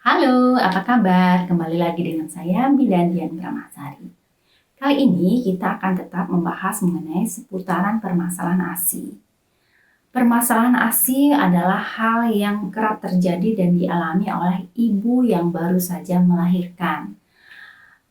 Halo, apa kabar? Kembali lagi dengan saya, Bidan Dian Pramasari. Kali ini kita akan tetap membahas mengenai seputaran permasalahan ASI. Permasalahan ASI adalah hal yang kerap terjadi dan dialami oleh ibu yang baru saja melahirkan.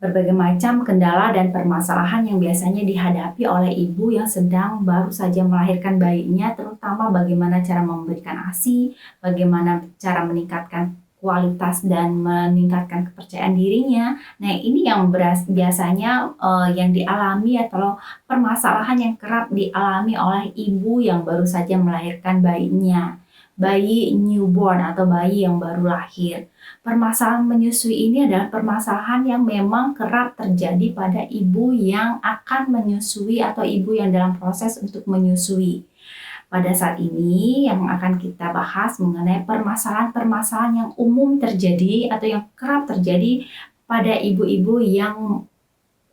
Berbagai macam kendala dan permasalahan yang biasanya dihadapi oleh ibu yang sedang baru saja melahirkan bayinya, terutama bagaimana cara memberikan ASI, bagaimana cara meningkatkan kualitas dan meningkatkan kepercayaan dirinya. Nah, ini yang biasanya yang dialami atau permasalahan yang kerap dialami oleh ibu yang baru saja melahirkan bayinya, bayi newborn atau bayi yang baru lahir. Permasalahan menyusui ini adalah permasalahan yang memang kerap terjadi pada ibu yang akan menyusui atau ibu yang dalam proses untuk menyusui. Pada saat ini yang akan kita bahas mengenai permasalahan-permasalahan yang umum terjadi atau yang kerap terjadi pada ibu-ibu yang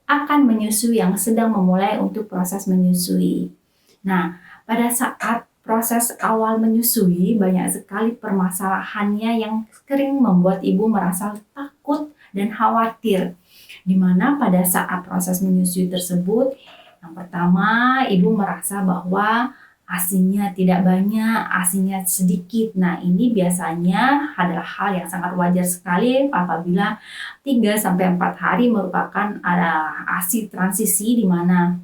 akan menyusui, yang sedang memulai untuk proses menyusui. Nah, pada saat proses awal menyusui, banyak sekali permasalahannya yang sering membuat ibu merasa takut dan khawatir. Di mana pada saat proses menyusui tersebut, yang pertama ibu merasa bahwa ASINya tidak banyak, ASINya sedikit. Nah, ini biasanya adalah hal yang sangat wajar sekali apabila 3-4 hari merupakan ASI transisi, di mana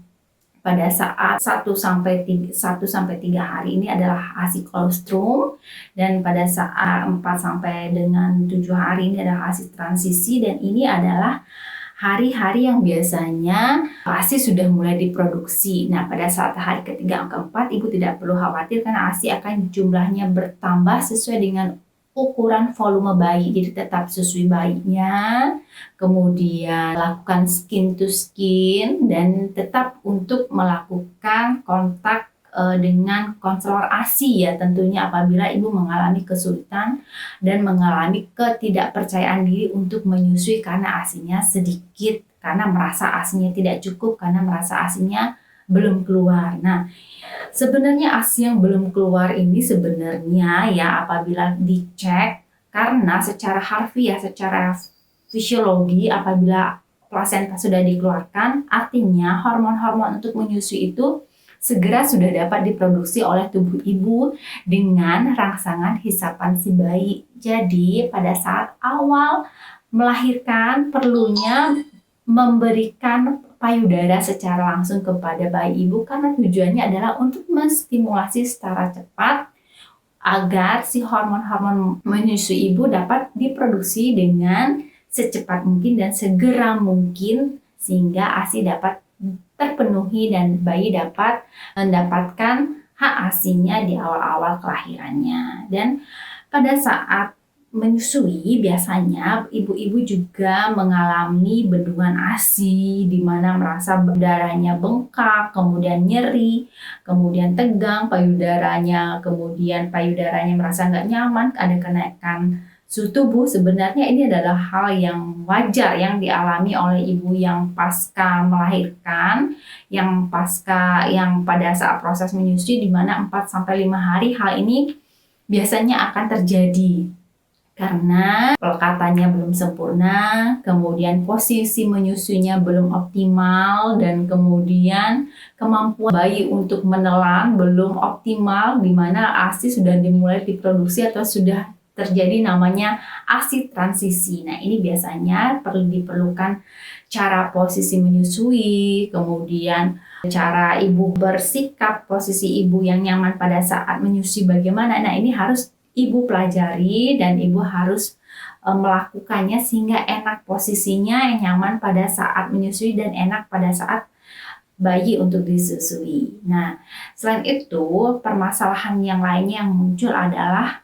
pada saat 1-3 hari ini adalah ASI kolostrum, dan pada saat 4-7 hari ini adalah ASI transisi, dan ini adalah hari-hari yang biasanya ASI sudah mulai diproduksi. Nah, pada saat hari ketiga atau keempat, ibu tidak perlu khawatir karena ASI akan jumlahnya bertambah sesuai dengan ukuran volume bayi. Jadi tetap susui bayinya, kemudian lakukan skin to skin, dan tetap untuk melakukan kontak dengan konselor ASI ya, tentunya apabila ibu mengalami kesulitan dan mengalami ketidakpercayaan diri untuk menyusui karena ASINya sedikit, karena merasa ASINya tidak cukup, karena merasa ASINya belum keluar. Nah, sebenarnya ASI yang belum keluar ini sebenarnya ya apabila dicek, karena secara harfiah, secara fisiologi apabila plasenta sudah dikeluarkan, artinya hormon-hormon untuk menyusui itu segera sudah dapat diproduksi oleh tubuh ibu dengan rangsangan hisapan si bayi. Jadi pada saat awal melahirkan perlunya memberikan payudara secara langsung kepada bayi ibu, karena tujuannya adalah untuk menstimulasi secara cepat agar si hormon-hormon menyusui ibu dapat diproduksi dengan secepat mungkin dan segera mungkin, sehingga ASI dapat terpenuhi dan bayi dapat mendapatkan hak ASINya di awal-awal kelahirannya. Dan pada saat menyusui biasanya ibu-ibu juga mengalami bendungan ASI, di mana merasa darahnya bengkak, kemudian nyeri, kemudian tegang payudaranya, kemudian payudaranya merasa nggak nyaman, ada kenaikan suhu tubuh. Sebenarnya ini adalah hal yang wajar yang dialami oleh ibu yang pasca melahirkan, yang pada saat proses menyusui, di mana 4-5 hari hal ini biasanya akan terjadi karena pelekatannya belum sempurna, kemudian posisi menyusuinya belum optimal, dan kemudian kemampuan bayi untuk menelan belum optimal, di mana ASI sudah dimulai diproduksi atau sudah terjadi namanya ASI transisi. Nah, ini biasanya diperlukan cara posisi menyusui, kemudian cara ibu bersikap, posisi ibu yang nyaman pada saat menyusui bagaimana. Nah, ini harus ibu pelajari dan ibu harus melakukannya sehingga enak posisinya, yang nyaman pada saat menyusui dan enak pada saat bayi untuk disusui. Nah, selain itu permasalahan yang lainnya yang muncul adalah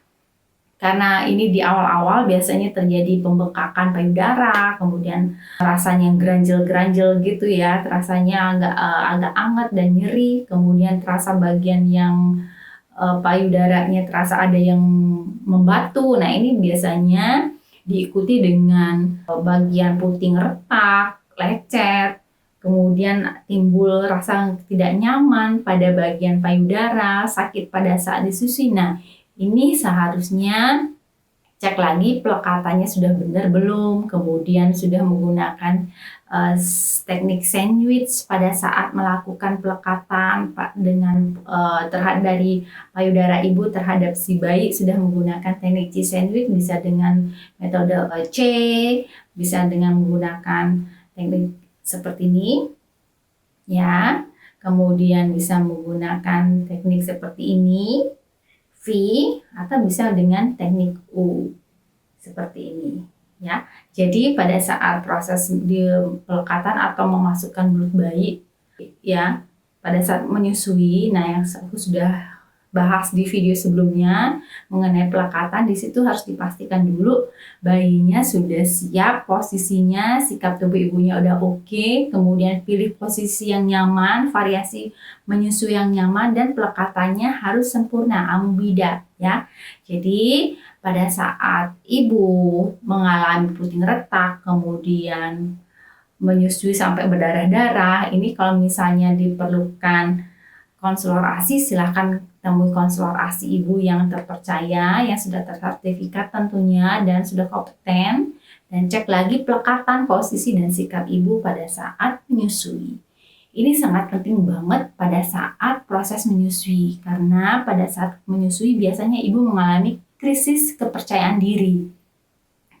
karena ini di awal-awal biasanya terjadi pembengkakan payudara, kemudian rasanya geranjel-geranjel gitu ya, rasanya agak anget dan nyeri, kemudian terasa bagian yang payudaranya terasa ada yang membatu. Nah, ini biasanya diikuti dengan bagian puting retak, lecet, kemudian timbul rasa tidak nyaman pada bagian payudara, sakit pada saat disusui. Nah, ini seharusnya Cek lagi pelekatannya sudah benar belum, kemudian sudah menggunakan teknik sandwich pada saat melakukan pelekatan dengan terhadap dari payudara ibu terhadap si bayi, sudah menggunakan teknik C sandwich, bisa dengan metode C, bisa dengan menggunakan teknik seperti ini ya, kemudian bisa menggunakan teknik seperti ini V, atau bisa dengan teknik U seperti ini ya. Jadi pada saat proses di pelekatan atau memasukkan belut bayi ya, pada saat menyusui, nah yang aku sudah bahas di video sebelumnya mengenai pelekatan, di situ harus dipastikan dulu bayinya sudah siap posisinya, sikap tubuh ibunya udah oke, kemudian pilih posisi yang nyaman, variasi menyusui yang nyaman, dan pelekatannya harus sempurna, amubida ya. Jadi pada saat ibu mengalami puting retak, kemudian menyusui sampai berdarah-darah, ini kalau misalnya diperlukan konselor ASI, silahkan temui konselor ASI ibu yang terpercaya, yang sudah tersertifikat tentunya dan sudah kompeten, dan cek lagi pelekatan, posisi, dan sikap ibu pada saat menyusui. Ini sangat penting banget pada saat proses menyusui, karena pada saat menyusui biasanya ibu mengalami krisis kepercayaan diri.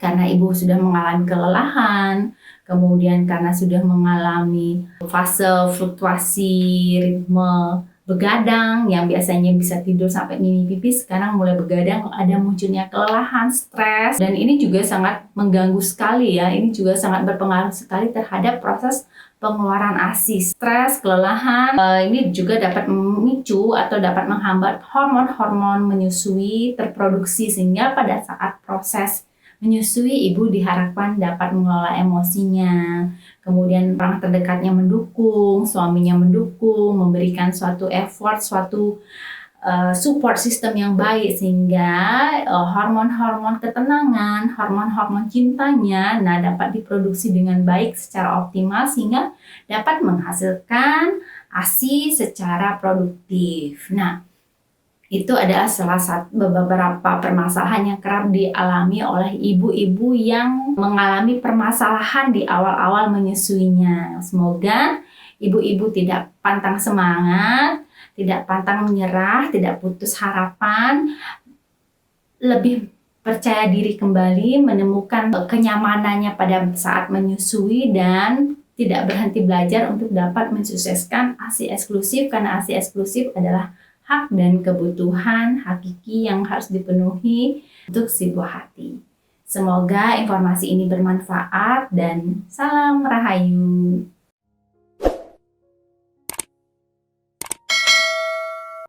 Karena ibu sudah mengalami kelelahan, kemudian karena sudah mengalami fase fluktuasi ritme begadang yang biasanya bisa tidur sampai mini pipis, sekarang mulai begadang, ada munculnya kelelahan, stres, dan ini juga sangat mengganggu sekali ya. Ini juga sangat berpengaruh sekali terhadap proses pengeluaran ASI. Stres, kelelahan, ini juga dapat memicu atau dapat menghambat hormon-hormon menyusui terproduksi, sehingga pada saat proses menyusui ibu diharapkan dapat mengelola emosinya, kemudian orang terdekatnya mendukung, suaminya mendukung, memberikan suatu effort, suatu support system yang baik, sehingga hormon-hormon ketenangan, hormon-hormon cintanya dapat diproduksi dengan baik secara optimal, sehingga dapat menghasilkan ASI secara produktif. Nah, itu adalah salah satu beberapa permasalahan yang kerap dialami oleh ibu-ibu yang mengalami permasalahan di awal-awal menyusuinya. Semoga ibu-ibu tidak pantang semangat, tidak pantang menyerah, tidak putus harapan, lebih percaya diri kembali, menemukan kenyamanannya pada saat menyusui, dan tidak berhenti belajar untuk dapat mensukseskan ASI eksklusif, karena ASI eksklusif adalah hak dan kebutuhan hakiki yang harus dipenuhi untuk si buah hati. Semoga informasi ini bermanfaat dan salam rahayu.